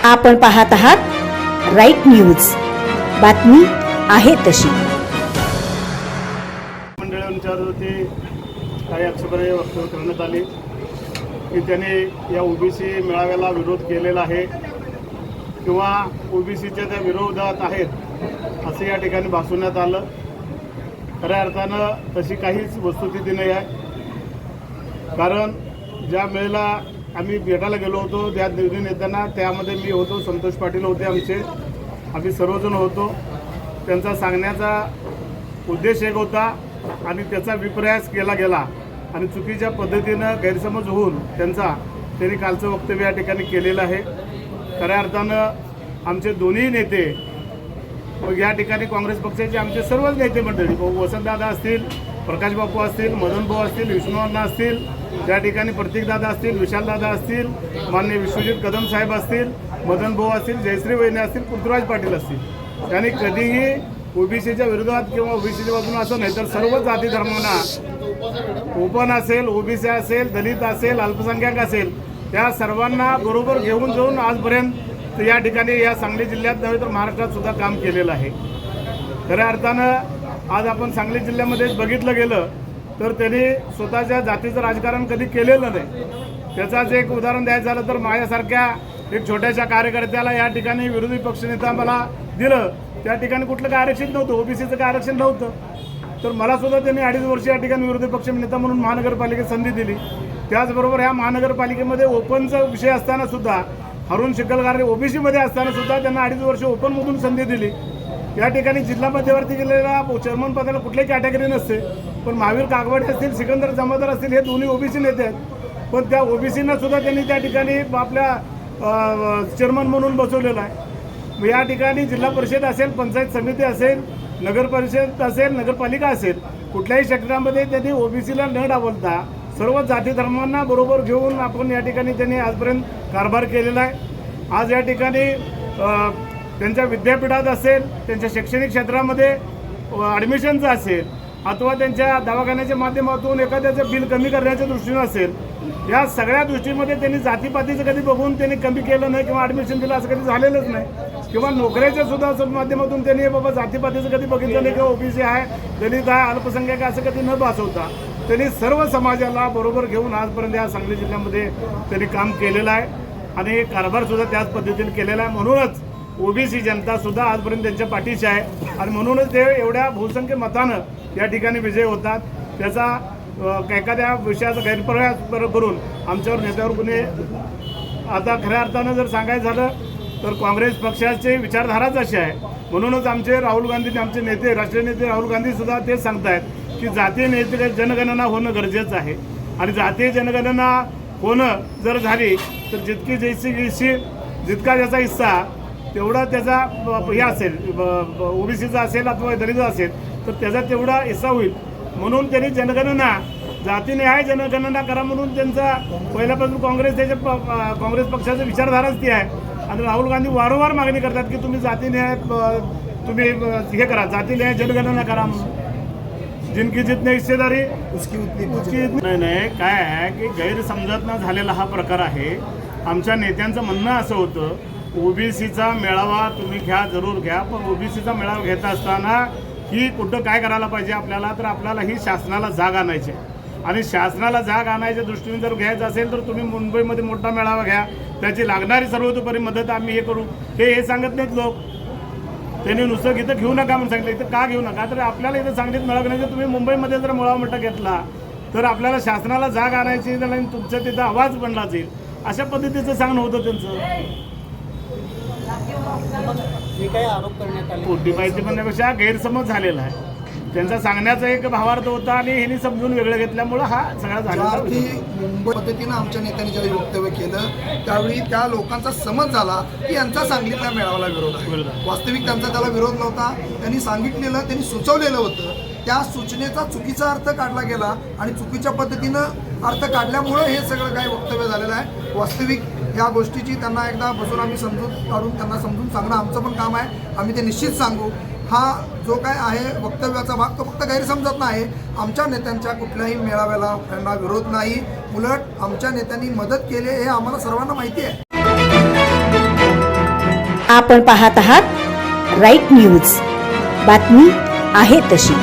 आपण पाहत आहात राईट न्यूज, बातमी आहे तशी। मंडळांच्यावरती काही आक्षेपार्ह वक्तव्य करण्यात आले की त्याने या ओबीसी मेळाव्याला विरोध केलेला आहे किंवा ओबीसीच्या त्या विरोधात आहेत असं या ठिकाणी भासवण्यात आलं। खऱ्या अर्थानं तशी काहीच वस्तुस्थिती नाही आहे, कारण ज्या वेळेला आम्ही भेटायला गेलो होतो त्या दोन्ही नेत्यांना, त्यामध्ये मी होतो, संतोष पाटील होते आम्ही सर्वजण होतो। त्यांचा सांगण्याचा उद्देश एक होता आणि त्याचा विपर्यास केला गेला आणि चुकीच्या पद्धतीनं गैरसमज होऊन त्यांनी कालचं वक्तव्य या ठिकाणी केलेलं आहे। खऱ्या अर्थानं आमचे दोन्ही नेते, या ठिकाणी काँग्रेस पक्षाचे आमचे सर्वच नेते मंडळी, वसंतदादा असतील, प्रकाश बापू असतील, मदन भाऊ असतील, विष्णुअण्णा असतील, त्या ठिकाणी प्रतीकदादा असतील, विशालदादा असतील, माननीय विश्वजित कदम साहेब असतील, मदन भाऊ असतील, जयश्री वहिनी असतील, पृथ्वीराज पाटील असतील, त्यांनी कधीही ओबीसीच्या विरोधात किंवा ओबीसीच्या बाजूने असं नाही तर सर्व जाती धर्मांना, ओपन असेल, ओबीसी असेल, दलित असेल, अल्पसंख्याक असेल, त्या सर्वांना बरोबर घेऊन जाऊन आजपर्यंत या ठिकाणी या सांगली जिल्ह्यात नव्हे तर महाराष्ट्रात सुद्धा काम केलेलं आहे। खऱ्या अर्थानं आज आपण सांगली जिल्ह्यामध्ये बघितलं गेलं तर त्यांनी स्वतःच्या जातीचं राजकारण कधी केलेलं नाही। त्याचाच एक उदाहरण द्यायचं झालं तर माझ्यासारख्या एक छोट्याशा कार्यकर्त्याला या ठिकाणी विरोधी पक्षनेता मला दिलं, त्या ठिकाणी कुठलं काय आरक्षण नव्हतं, ओबीसीचं काय आरक्षण नव्हतं, तर मला सुद्धा त्यांनी 2.5 वर्ष या ठिकाणी विरोधी पक्षनेता म्हणून महानगरपालिकेत संधी दिली। त्याचबरोबर ह्या महानगरपालिकेमध्ये ओपनचा विषय असताना सुद्धा हरून शिकलगार ओबीसीमध्ये असताना सुद्धा त्यांना 2.5 वर्ष ओपनमधून संधी दिली। या ठिकाणी जिल्हा मध्यवर्ती गेलेला चेअरमन पदाला कुठल्याही कॅटेगरी नसते, पण महावीर कागवाडे असतील, सिकंदर जमादार असतील, हे दोन्ही ओबीसी नेते आहेत, पण त्या ओबीसींना सुद्धा त्यांनी त्या ठिकाणी आपल्या चेअरमन म्हणून बसवलेलं आहे। या ठिकाणी जिल्हा परिषद असेल, पंचायत समिती असेल, नगर परिषद असेल, नगरपालिका असेल, कुठल्याही क्षेत्रामध्ये त्यांनी ओबीसीला न डावलता सर्व जाती धर्मांना बरोबर घेऊन आपण या ठिकाणी त्यांनी आजपर्यंत कारभार केलेला आहे। आज या ठिकाणी त्यांच्या विद्यापीठात असेल, त्यांच्या शैक्षणिक क्षेत्रामध्ये ॲडमिशनचं असेल अथवा त्यांच्या दवाखान्याच्या माध्यमातून एखाद्याचं बिल कमी करण्याच्या दृष्टीनं असेल, या सगळ्या दृष्टीमध्ये त्यांनी जातीपातीचं कधी बघून त्यांनी कमी केलं नाही किंवा ॲडमिशन दिलं असं कधी झालेलंच नाही, किंवा नोकऱ्याच्या सुद्धा माध्यमातून त्यांनी बाबा जातीपातीचं कधी बघितलं नाही किंवा ओबीसी आहे, दलित आहे, अल्पसंख्याक असं कधी न भासवता त्यांनी सर्व समाजाला बरोबर घेऊन आजपर्यंत या सांगली जिल्ह्यामध्ये त्यांनी काम केलेलं आहे आणि कारभारसुद्धा त्याच पद्धतीने केलेला आहे। म्हणूनच ओबीसी जनतासुद्धा आजपर्यंत त्यांच्या पाठीशी आहे आणि म्हणूनच ते एवढ्या बहुसंख्य मतानं या ठिकाणी विजय होतात। त्याचा एखाद्या विषयाचा गैरप्रयोग करून आमच्यावर नेत्यावर कुणी, आता खऱ्या अर्थानं जर सांगायचं झालं तर काँग्रेस पक्षाचे विचारधाराच अशी आहे। म्हणूनच आमचे राहुल गांधी, आमचे नेते, राष्ट्रीय नेते राहुल गांधीसुद्धा तेच सांगतायत की जातीय नेते जनगणना होणं गरजेचं आहे आणि जातीय जनगणना होणं जर झाली तर जितका ज्याचा हिस्सा तेवढा त्याचा हे असेल, ओबीसीचा असेल अथवा दलित असेल तर त्याचा तेवढा हिस्सा होईल। म्हणून त्यांनी जनगणना, जातीनिहाय जनगणना करा म्हणून त्यांचा पहिल्यापासून काँग्रेस पक्षाची विचारधाराच ती आहे आणि राहुल गांधी वारंवार मागणी करतात की तुम्ही जातीनिहाय तुम्ही हे करा, जातीनिहाय जनगणना करा म्हणून। जिनकी जितनी हिस्सेदारी उसकी उतनी नाही काय आहे की गैरसमजात झालेला हा प्रकार आहे। आमच्या नेत्यांचं म्हणणं असं होतं ओबीसीचा मेळावा तुम्ही घ्या, जरूर घ्या, पण ओबीसीचा मेळावा घेत असताना ही कुठं काय करायला पाहिजे आपल्याला, तर आपल्याला ही शासनाला जाग आणायची आणि शासनाला जाग आणायच्या दृष्टीने जर घ्यायचं असेल तर तुम्ही मुंबईमध्ये मोठा मेळावा घ्या, त्याची लागणारी सर्वतोपरी मदत आम्ही हे करू, हे सांगत नाहीत लोक। त्यांनी नुसतं इथं घेऊ नका म्हणून सांगितलं, इथं का घेऊ नका, तर आपल्याला इथं सांगलीत मेळावा नाही, तुम्ही मुंबईमध्ये जर मेळावा मोठा घेतला तर आपल्याला शासनाला जाग आणायची आणि तुमच्या तिथं आवाज बनला जाईल, अशा पद्धतीचं सांगणं होतं त्यांचं। खोटी माहिती म्हणण्यापेक्षा गैरसमज झालेला आहे, त्यांचा सांगण्याचा एक भावार्थ होता आणि ह्यांनी समजून वेगळं घेतल्यामुळं हा सगळा झाला। मुंबई पद्धतीनं आमच्या नेत्यांनी ज्यावेळी वक्तव्य केलं त्यावेळी त्या लोकांचा समज झाला की यांचा सांगलीतल्या मेळाव्याला विरोध आहे। वास्तविक त्यांचा त्याला विरोध नव्हता, त्यांनी सांगितलेलं, त्यांनी सुचवलेलं होतं, त्या सूचनेचा चुकीचा अर्थ काढला गेला आणि चुकीच्या पद्धतीनं अर्थ काढल्यामुळं हे सगळं काही वक्तव्य झालेलं आहे। वास्तविक या गोष्टीची त्यांना एकदा बसून आम्ही समजून काढून त्यांना समजून सांगणं आमचं पण काम आहे, आम्ही ते निश्चित सांगू। हा जो काय आहे वक्तव्याचा भाग तो फक्त गैरसमजत नाही, आमच्या नेत्यांच्या कुठल्याही मेळाव्याला त्यांना विरोध नाही, उलट आमच्या नेत्यांनी मदत केली हे आम्हाला सर्वांना माहिती आहे। आपण पाहत आहात राईट न्यूज, बातमी आहे तशी.